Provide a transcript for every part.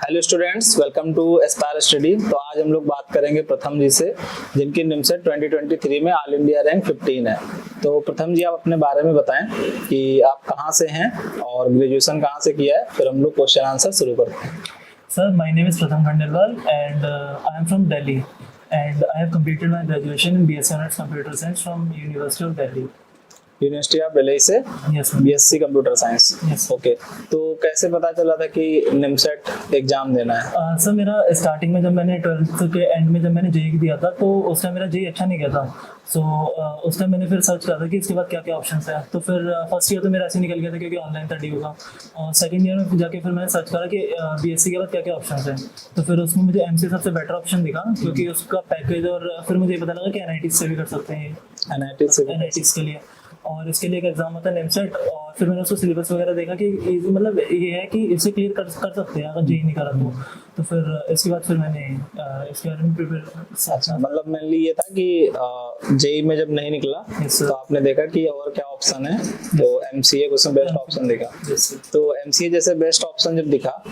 Hello students, welcome to Aspire Study. तो आज हम लोग बात करेंगे प्रथम जी से, जिनकी निमसेट 2023 में ऑल इंडिया रैंक 15 है। तो प्रथम जी, आप अपने बारे में बताएं कि आप कहां से हैं और ग्रेजुएशन कहां से किया है, फिर हम लोग क्वेश्चन आंसर शुरू करते हैं। Sir, my name is Pratham Khandelwal and I am from Delhi and I have completed my graduation in BSc Honors Computer Science from University of Delhi. University of Delhi से Yes, sir. BSc computer science. Yes. Okay, तो कैसे पता चला था कि NIMCET exam देना है? Sir मेरा स्टार्टिंग में जब मैंने 12th के एंड में जब मैंने जेई दिया था तो उस टाइम मेरा जेई अच्छा नहीं गया था। सो उस टाइम मैंने फिर सर्च करा था कि इसके बाद क्या क्या ऑप्शंस है। तो फिर फर्स्ट ईयर तो मेरा ऐसे निकल गया था क्योंकि ऑनलाइन था डी होगा। और सेकंड ईयर में जाके फिर मैंने सर्च करा कि बीएससी के बाद क्या क्या ऑप्शंस हैं। तो फिर उसमें मुझे एमसीए सबसे बेटर ऑप्शन दिखा क्योंकि उसका पैकेज, और फिर मुझे ये पता लगा कि एनआईटी से भी कर सकते हैं एनआईटी के लिए। और इसके लिए एक एग्जाम होता है निमसेट, और फिर मैंने उसको सिलेबस वगैरह देखा कि मतलब ये है कि इसे क्लियर कर सकते हैं अगर जेई नहीं करा तो फिर इसके बाद फिर मैंने इसके बारे में प्रिपेयर। अच्छा, मतलब मेनली ये था कि जेई में जब नहीं निकला तो आपने देखा कि और क्या ऑप्शन है, तो एमसीए को उसमें बेस्ट ऑप्शन दिखा। तो एमसीए जैसे बेस्ट ऑप्शन जब दिखा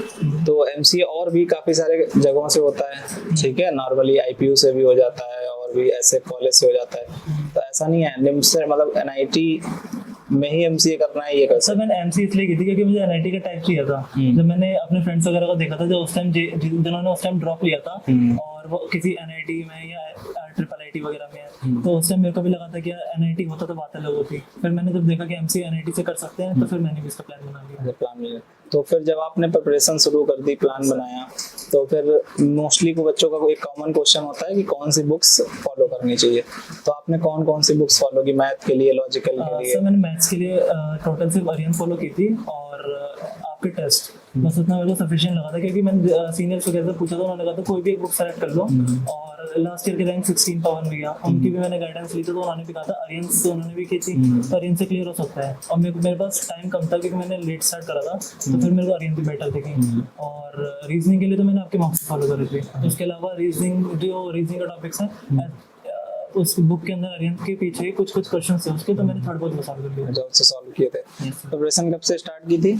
तो एमसीए और भी काफी सारे जगहों से होता है, ठीक है। नॉर्मली आईपीयू से भी हो जाता है और भी ऐसे कॉलेज से हो जाता है, तो ऐसा नहीं है निमसेट मतलब एनआईटी में ही एमसीए करना है ये? सर मैंने एमसीए इसलिए की थी क्योंकि मुझे एनआईटी का टाइप चाहिए था। जब मैंने अपने फ्रेंड्स वगैरह को देखा था जो उस टाइम जिन्होंने उस टाइम ड्रॉप लिया था और वो किसी एनआईटी में या ट्रिपल आईटी वगैरह में है, तो उस टाइम मेरे को भी लगा था कि एनआईटी होता तो बात अलग होती। फिर मैंने जब देखा कि एमसीए एनआईटी से कर सकते हैं तो फिर मैंने भी इसका प्लान बना लिया। तो फिर जब आपने प्रिपरेशन शुरू कर दी, प्लान बनाया, तो फिर मोस्टली को बच्चों का एक कॉमन क्वेश्चन होता है कि कौन सी बुक्स फॉलो करनी चाहिए। तो आपने कौन कौन सी बुक्स फॉलो की मैथ के लिए, लॉजिकल के लिए? सर मैंने मैथ्स के लिए टोटल सिर्फ आर्यन फॉलो की थी और आपके टेस्ट, बस उतना मेरे को सफिशिएंट लगा था क्योंकि मैंने सीनियर्स वगैरह से पूछा था, उन्होंने कहा था कोई भी एक बुक सेलेक्ट कर लो। और लास्ट ईयर के रैंक 16 पावन भी गया, उनकी भी मैंने गाइडेंस ली थी तो उन्होंने भी कहा था आर्यन से उन्होंने भी की थी तो आर्यन से क्लियर हो सकता है। और मेरे पास टाइम कम था क्योंकि मैंने लेट स्टार्ट करा था, तो फिर मेरे को आर्यन भी बेटर दिखी। और रीजनिंग के लिए तो मैंने आपके मार्क्स फॉलो करे थे। उसके अलावा रीजनिंग का टॉपिक्स है उस बुक के अंदर आर्यन के पीछे ही कुछ क्वेश्चन थे उसके, तो मैंने थोड़ा बहुत सॉल्व कर लिया। जब से सॉल्व किए थे। प्रिपरेशन कब से स्टार्ट की थी?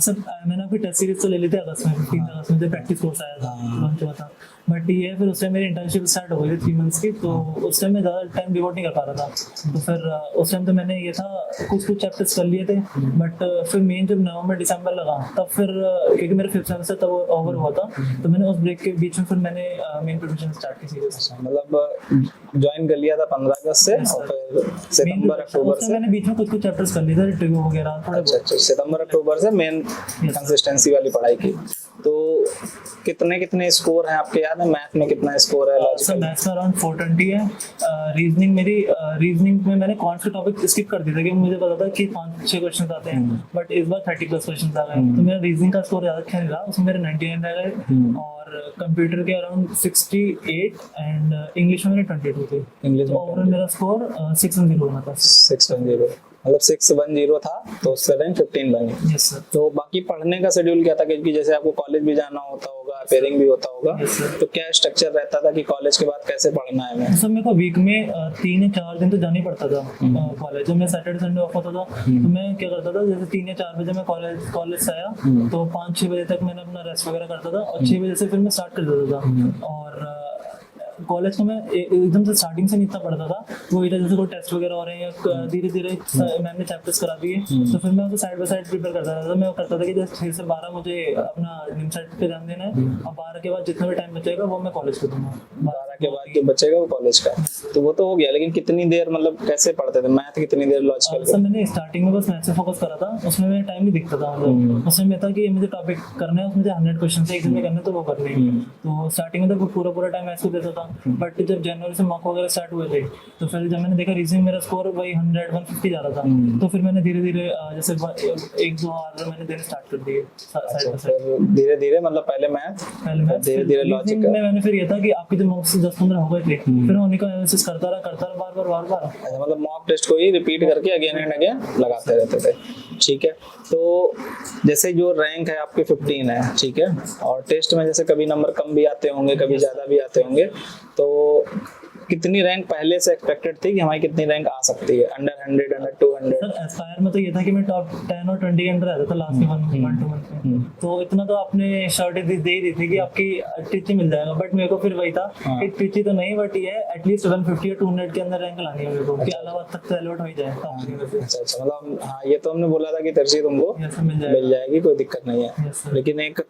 सर मैंने आपकी टेस्ट सीरीज तो ले ली थी अगस्त में, 15 अगस्त में जब प्रैक्टिस कोर्स आया था लॉन्च हुआ था। बट ये फिर उस टाइम मेरी इंटर्नशिप स्टार्ट हो गई थी 3 मंथ्स की, तो उस टाइम मैं ज़्यादा टाइम डिवोट नहीं कर पा रहा था। तो फिर उस टाइम तो मैंने ये था कुछ चैप्टर्स कर लिए थे, बट फिर मेन जब नवंबर दिसंबर लगा तब फिर क्योंकि मेरा 5th सेमेस्टर तब ओवर हुआ था, तो मैंने उस ब्रेक के बीच में फिर मैंने मेन प्रिपरेशन स्टार्ट की सीरीज। मतलब ज्वाइन कर लिया था 15 अगस्त से और फिर सितंबर अक्टूबर से मैंने बीच में कुछ चैप्टर्स कर लिए थे, रिव्यू वगैरह थोड़ा। अच्छा, सितंबर अक्टूबर से मेन कंसिस्टेंसी वाली पढ़ाई की। तो कितने स्कोर हैं आपके याद है? मैथ में कितना स्कोर है? सर मैथ्स में अराउंड 420 है। रीजनिंग में मैंने कौन से टॉपिक स्किप कर दिए थे क्योंकि मुझे पता था कि 5-6 क्वेश्चन आते हैं, बट इस बार 30+ क्वेश्चन आ गए, तो मेरा रीजनिंग का स्कोर ज्यादा अच्छा नहीं रहा, उसमें मेरे 99 रह गए। और कंप्यूटर के अराउंड 68 एंड इंग्लिश में मेरे 22 थे। इंग्लिश में ओवरऑल मेरा स्कोर 610 होना था। 610 मतलब 610 था, तो उससे रैंक 15 बनी। Yes sir. तो बाकी पढ़ने का शेड्यूल क्या था? क्योंकि जैसे आपको कॉलेज भी जाना होता होगा, पेयरिंग भी होता होगा, तो क्या स्ट्रक्चर रहता था कि कॉलेज के बाद कैसे पढ़ना है? मैं सर मेरे को वीक में 3 या 4 दिन तो जाना ही पड़ता था कॉलेज। जब मैं सैटरडे संडे ऑफ होता था तो मैं क्या करता था, जैसे 3 या 4 बजे मैं कॉलेज से आया तो 5-6 बजे तक मैंने अपना रेस्ट वगैरह करता था और 6 बजे से फिर मैं स्टार्ट कर देता था। और कॉलेज को मैं एकदम से स्टार्टिंग से नहीं इतना पढ़ता था, वो इधर जैसे कोई टेस्ट वगैरह हो रहे हैं या धीरे धीरे मैम ने चैप्टर्स करा दिए तो फिर मैं उसको साइड बाय साइड प्रिपेयर करता था। तो मैं करता था कि जैसे 6 से 12 मुझे अपना निमसेट पे ध्यान देना है और 12 के बाद जितना भी टाइम बचेगा वो मैं कॉलेज को दूंगा। 12 के बाद जो बचेगा वो कॉलेज का, तो वो तो हो गया। लेकिन कितनी देर मतलब कैसे पढ़ते थे मैथ, कितनी देर लॉजिकल? सर मैंने स्टार्टिंग में बस मैथ से फोकस करा था, उसमें मेरा टाइम नहीं दिखता था। मतलब उसमें मैं था कि मुझे टॉपिक करना है, उसमें 100 क्वेश्चन से एक दिन में करने तो वो करने। तो स्टार्टिंग में तो पूरा टाइम मैथ्स को देता था, बट जब जनवरी से मॉक वगैरह स्टार्ट हुए थे तो फिर जब मैंने देखा रीजनिंग मेरा स्कोर वही 100-150 जा रहा था, तो फिर मैंने धीरे धीरे जैसे 1-2 आवर मैंने देने स्टार्ट कर दिए धीरे धीरे। मतलब पहले मैथ धीरे धीरे लॉजिकल में मैंने फिर ये था कि आपके जो मॉक्स 10-15 हो गए थे फिर उन्हीं का एनालिसिस करता रहा बार। मतलब मॉक टेस्ट को ही रिपीट करके अगेन एंड अगेन लगाते रहते थे, ठीक है। तो जैसे जो रैंक है आपके 15 है, ठीक है, और टेस्ट में जैसे कभी नंबर कम भी आते होंगे, कभी ज्यादा भी आते होंगे, तो कितनी रैंक पहले से एक्सपेक्टेड थी कि हमारी कितनी रैंक आ सकती है? अंडर 100 100 200? सर एस्पायर में तो ये था कि मैं टॉप 10 और 20 के अंदर रहता था लास्ट के 1-2 मंथ में। तो इतना तो आपने शर्ट दे ही दी थी कि आपकी टिची मिल जाएगा, बट मेरे को फिर वही था कि टिची तो नहीं, बट ये एटलीस्ट 150 या 200 के अंदर रैंक लानी है मेरे को, कि अलावा तक तो अलॉट हो ही जाए। अच्छा, मतलब हाँ, ये तो हमने बोला था कि तरजीह तुमको मिल जाएगी, कोई दिक्कत नहीं है। लेकिन एक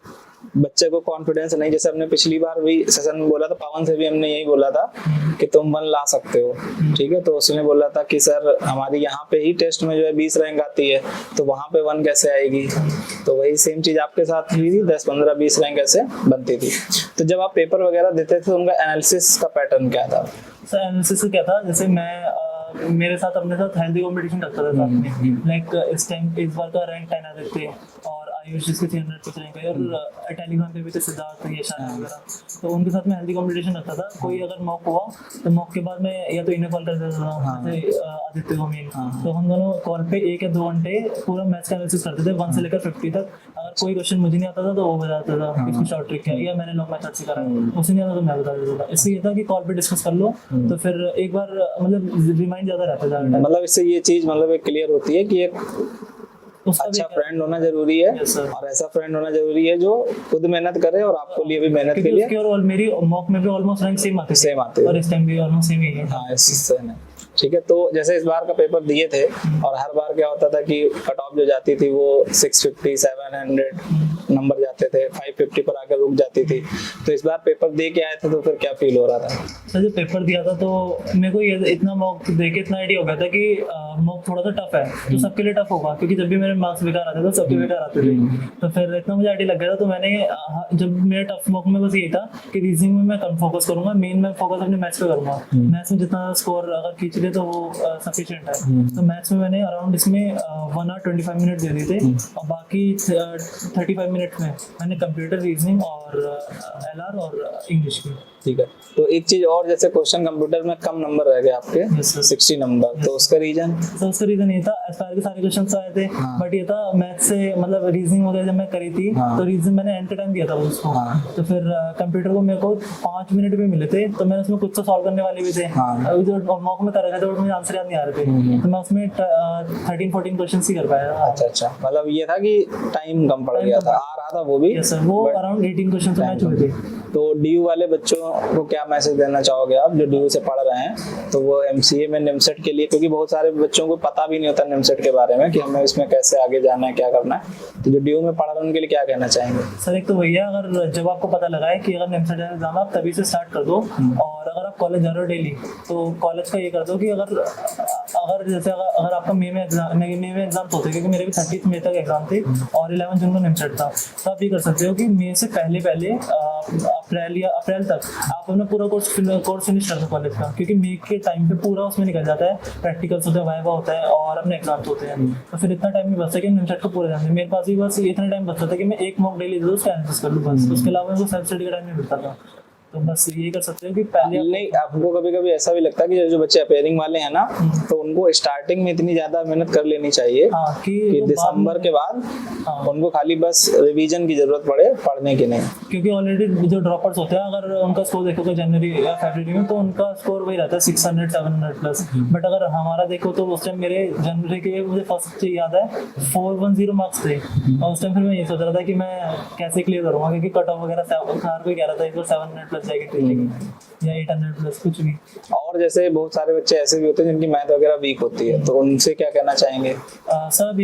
बच्चे को कॉन्फिडेंस नहीं, जैसे हमने पिछली बार भी सेशन में बोला था, पवन से भी हमने यही बोला था कि तुम 1 ला सकते हो, ठीक है। तो उसने बोला था कि सर हमारी यहाँ पे ही टेस्ट में जो है 20 रैंक आती है, तो वहाँ पे 1 कैसे आएगी? तो वही सेम चीज आपके साथ हुई थी, 10 15 20 रैंक ऐसे बनती थी। तो जब आप पेपर वगैरह देते थे तो उनका एनालिसिस का पैटर्न क्या था? सर एनालिसिस क्या था, जैसे मैं मेरे साथ अपने साथ हेल्दी कंपटीशन रखता था साथ में, लाइक इस टाइम इस बार का रैंक 10 आ थे, और आयुष जिसके 300 कुछ रैंक है, और टेलीग्राम पे भी थे सिद्धार्थ, ये शान वगैरह, तो उनके साथ मैं हेल्दी कंपटीशन रखता था। कोई अगर मॉक हुआ तो मॉक के बाद मैं या तो इन्हें कॉल कर देता था, जैसे आदित्य को मेन, तो हम दोनों कॉल पे 1 या 2 घंटे पूरा मैथ्स का एनालिसिस करते थे 1 से लेकर 50 तक। अगर कोई क्वेश्चन मुझे नहीं आता था तो वो बताता था इसकी शॉर्ट ट्रिक है, या मैंने लॉन्ग मेथड से करा है, उसे नहीं आता तो मैं बता देता था। इससे ये था कि कॉल पे डिस्कस कर लो, तो फिर एक बार मतलब रिमाइंड ज्यादा रहता था। मतलब इससे ये चीज मतलब एक क्लियर होती है कि एक अच्छा फ्रेंड होना जरूरी है, और ऐसा फ्रेंड होना जरूरी है जो खुद मेहनत करे और आपको लिए भी मेहनत के लिए। और मेरी मॉक में भी ऑलमोस्ट रैंक सेम आते हैं, और इस टाइम भी ऑलमोस्ट सेम ही है। हाँ, इससे है, ठीक है। तो जैसे इस बार का पेपर दिए थे, और हर बार क्या होता था कि कट ऑफ जो जाती थी वो 650 700 नंबर जाते थे, 550 पर आकर रुक जाती थी। तो इस बार पेपर दे के आए थे, तो फिर क्या फील हो रहा था? सर जब पेपर दिया था तो मेरे को ये इतना मॉक देके इतना आइडिया हो गया था कि मॉक थोड़ा सा टफ है, तो सबके लिए टफ होगा, क्योंकि जब भी मेरे मार्क्स बेकार आते थे सबके बेकार आते थे। तो फिर इतना मुझे आइडिया लग गया था, तो मैंने जब मेरे टफ मॉक में बस यही था कि रीजनिंग में मैं कम फोकस करूंगा, मेन मैं फोकस अपने मैथ्स पे करूंगा। मैथ्स में जितना स्कोर अगर खींच ले तो वो सफिशिएंट है। तो मैथ्स में मैंने अराउंड इसमें 1 आवर 25 मिनट दे दिए थे, और बाकी 35 मिनट में मैंने कंप्यूटर, रीजनिंग और एलआर और इंग्लिश की। ठीक है। तो एक चीज और, जैसे क्वेश्चन कंप्यूटर में कम नंबर रह गए आपके, 60 नंबर, तो उसका रीजन? तो उसका रीजन ये था, एस्पायर के सारे क्वेश्चन आए थे, बट ये था मैथ्स से मतलब रीजनिंग वगैरह जब मैं करी थी, तो रीजन मैंने एंड टाइम दिया था उसको। तो फिर कंप्यूटर को मेरे को 5 मिनट भी मिले थे, तो मैंने उसमें कुछ तो सॉल्व करने वाले भी थे। अभी जो मॉक में कर रहे थे मुझे आंसर याद नहीं आ रहे थे, तो मैं उसमें 13-14 क्वेश्चन ही कर पाया। अच्छा, मतलब ये था कि टाइम कम पड़ गया था, आ रहा था वो भी। वो अराउंड 18 क्वेश्चन मैच हुए थे। तो डीयू वाले बच्चों को क्या मैसेज देना चाहोगे आप, जो डीयू से पढ़ रहे हैं, तो वो एमसीए में निमसेट के लिए, क्योंकि बहुत सारे बच्चों को पता भी नहीं होता निमसेट के बारे में कि हमें इसमें कैसे आगे जाना है, क्या करना है, तो जो डीयू में पढ़ रहे हैं उनके लिए क्या कहना चाहेंगे? सर एक तो भैया, अगर जब आपको पता लगा है कि अगर निमसेट एग्जाम आप तभी से स्टार्ट कर दो, और अगर आप कॉलेज जा रहे हो डेली, तो कॉलेज का ये कर दो कि अगर जैसे अगर आपका मई में एग्जाम होते, क्योंकि मेरे भी 30 मई तक एग्जाम थे और 11 जून को निमसेट था, तो आप ये कर सकते हो कि मई से पहले अप्रैल तक आप अपना पूरा कोर्स फिनिश कर दो कॉलेज का, क्योंकि मई के टाइम पे पूरा उसमें निकल जाता है, प्रैक्टिकल्स होते हैं, वाइवा होता है, और अपने एग्जाम्स होते हैं। तो फिर इतना टाइम नहीं बचता कि निमसेट को पूरा जाने। मेरे पास भी बस इतना टाइम बचता था कि मैं एक मॉक डेली उसका एनालिसिस कर लूँ बस, उसके अलावा मेरे को सेल्फ स्टडी का टाइम नहीं मिलता था। तो बस ये कर सकते हो कि पहले नहीं, आपको कभी कभी ऐसा भी लगता है कि जो बच्चे अपेयरिंग वाले हैं ना, तो उनको स्टार्टिंग में इतनी ज्यादा मेहनत कर लेनी चाहिए कि दिसंबर के बाद उनको खाली बस रिवीजन की जरूरत पड़े, पढ़ने की नहीं। क्योंकि ऑलरेडी जो ड्रॉपर्स होते हैं, अगर उनका स्कोर देखोगे जनवरी या फरवरी में, तो उनका स्कोर वही रहता है 600-700 प्लस। बट अगर हमारा देखो तो उस टाइम मेरे जनवरी के मुझे फर्स्ट याद है 410 मार्क्स थे, और उस टाइम फिर मैं ये सोच रहा था कि मैं कैसे क्लियर करूंगा, क्योंकि कट ऑफ वगैरह हर कोई कह रहा था 700 प्लस या 800 प्लस कुछ भी। और जैसे बहुत सारे बच्चे ऐसे भी होते हैं जिनकी मैथ वगैरह वीक होती है, तो उनसे क्या कहना चाहेंगे? सर आप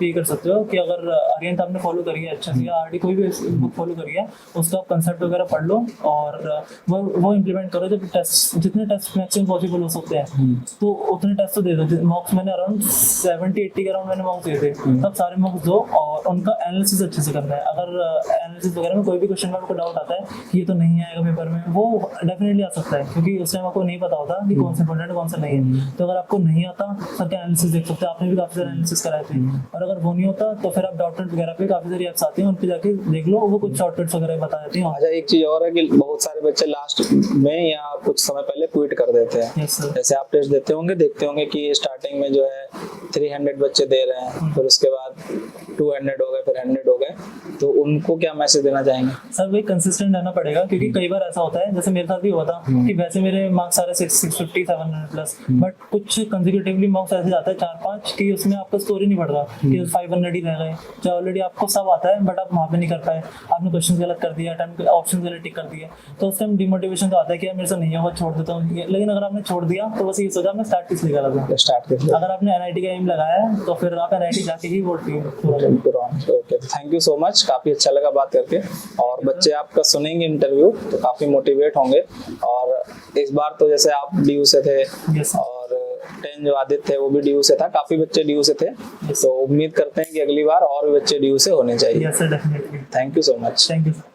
ये कर सकते हो कि अगर आर्यन आपने फॉलो करी है अच्छा से, या आरडी कोई भी बुक फॉलो करी है, उसका आप कंसेप्ट वगैरह पढ़ लो, और वो इम्प्लीमेंट करो। जब टेस्ट जितने टेस्ट मैक्सिमम पॉसिबल हो सकते हैं, तो उतने टेस्ट तो दे दो। मॉक्स मैंने अराउंड 70-80 के अराउंड मैंने मॉक्स दिए थे, तब सारे मॉक्स दो, और उनका एनालिसिस अच्छे से करना है। अगर एनालिसिस वगैरह में कोई भी क्वेश्चन में आपको डाउट आता है कि ये तो नहीं आएगा पेपर में, वो डेफिनेटली आ सकता है, क्योंकि उस टाइम आपको नहीं पता होता कि कौन सा इंपॉर्टेंट है कौन सा नहीं है। तो अगर आपको नहीं आता, सबके एनालिसिस देख सकते हैं, आपने भी काफी सारे एनालिसिस कराए थे। और अगर वो नहीं होता तो फिर आप डॉक्टर वगैरह पे काफी सारी एप्स आती हैं, उन पे जाके देख लो, वो कुछ शॉर्टकट्स वगैरह बता देती हैं। अच्छा, एक चीज और है कि बहुत सारे बच्चे लास्ट में या कुछ समय पहले क्विट कर देते हैं। जैसे आप टेस्ट देते होंगे, देखते होंगे कि स्टार्टिंग में जो है 300 बच्चे दे रहे हैं, फिर उसके बाद 200 हो गए, फिर 100 हो गए, तो उनको क्या मैसेज देना चाहेंगे? सर वही कंसिस्टेंट रहना पड़ेगा, क्योंकि कई बार ऐसा होता है, जैसे मेरे साथ भी हुआ था कि वैसे मेरे मार्क्स सारे 650 700 प्लस, बट कुछ कंसेक्यूटिवली मार्क्स ऐसे जाता है 4-5 कि उसमें आपका स्कोर ही नहीं बढ़ रहा, कि 500 ही रह गए, जो ऑलरेडी आपको सब आता है बट आप वहाँ पे नहीं कर पाए, आपने क्वेश्चन गलत कर दिया, ऑप्शन गलत टिक कर दिए, तो उस टाइम डिमोटिवेशन तो आता है कि यार मेरे से नहीं होगा, छोड़ देता हूँ। लेकिन अगर आपने छोड़ दिया तो बस ये सोचा आपने स्टार्ट किस लिए करा था। स्टार्ट कर अगर आपने NIT का एम लगाया है तो फिर आप NIT जाके ही vote okay, thank you so much, काफी अच्छा लगा बात करके। और बच्चे आपका सुनेंगे इंटरव्यू तो काफी मोटिवेट होंगे। और इस बार तो जैसे आप DU से थे Yes. और 10 जो आदित्य थे वो भी DU से था, काफी बच्चे DU से थे, तो उम्मीद करते हैं कि अगली बार और भी बच्चे DU से होने चाहिए। Yes sir, definitely. Thank you so much. Thank you sir.